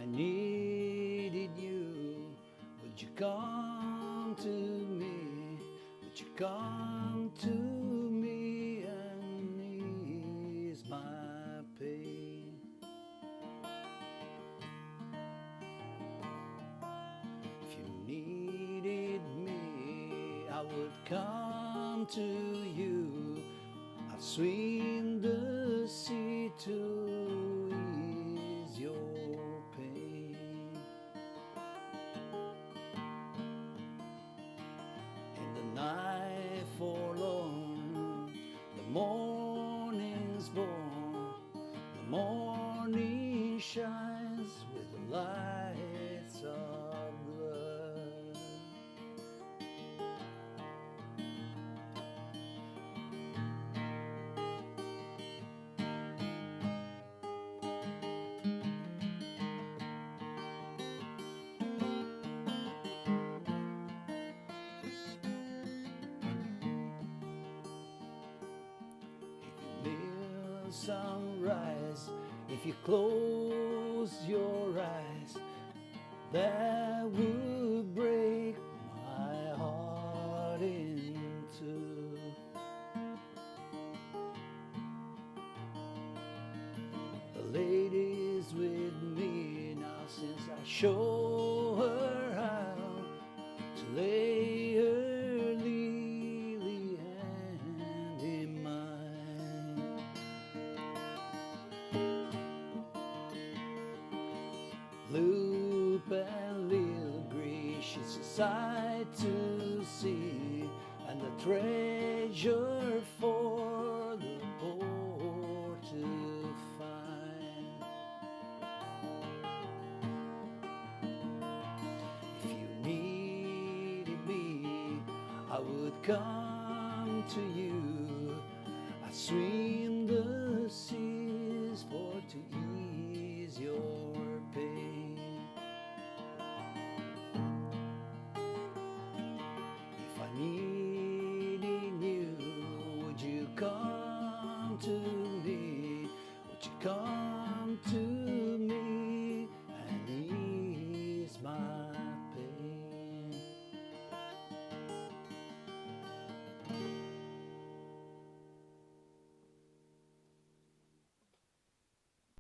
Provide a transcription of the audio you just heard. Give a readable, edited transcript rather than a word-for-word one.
I needed you, would you come to me? Would you come to me and ease my pain? If you needed me, I would come to you. I'd swim the sea to ease your pain. In the night forlorn, the morning's born. The morning shines with the lights of love. Near sunrise, if you close your eyes, that would break my heart in two. The lady's with me now since I show her how to lay her lily hand in mine. Loop and little grace, she's a sight to see, and a treasure for the poor to find. If you needed me, I would come to you. I'd swim the seas for to ease your pain.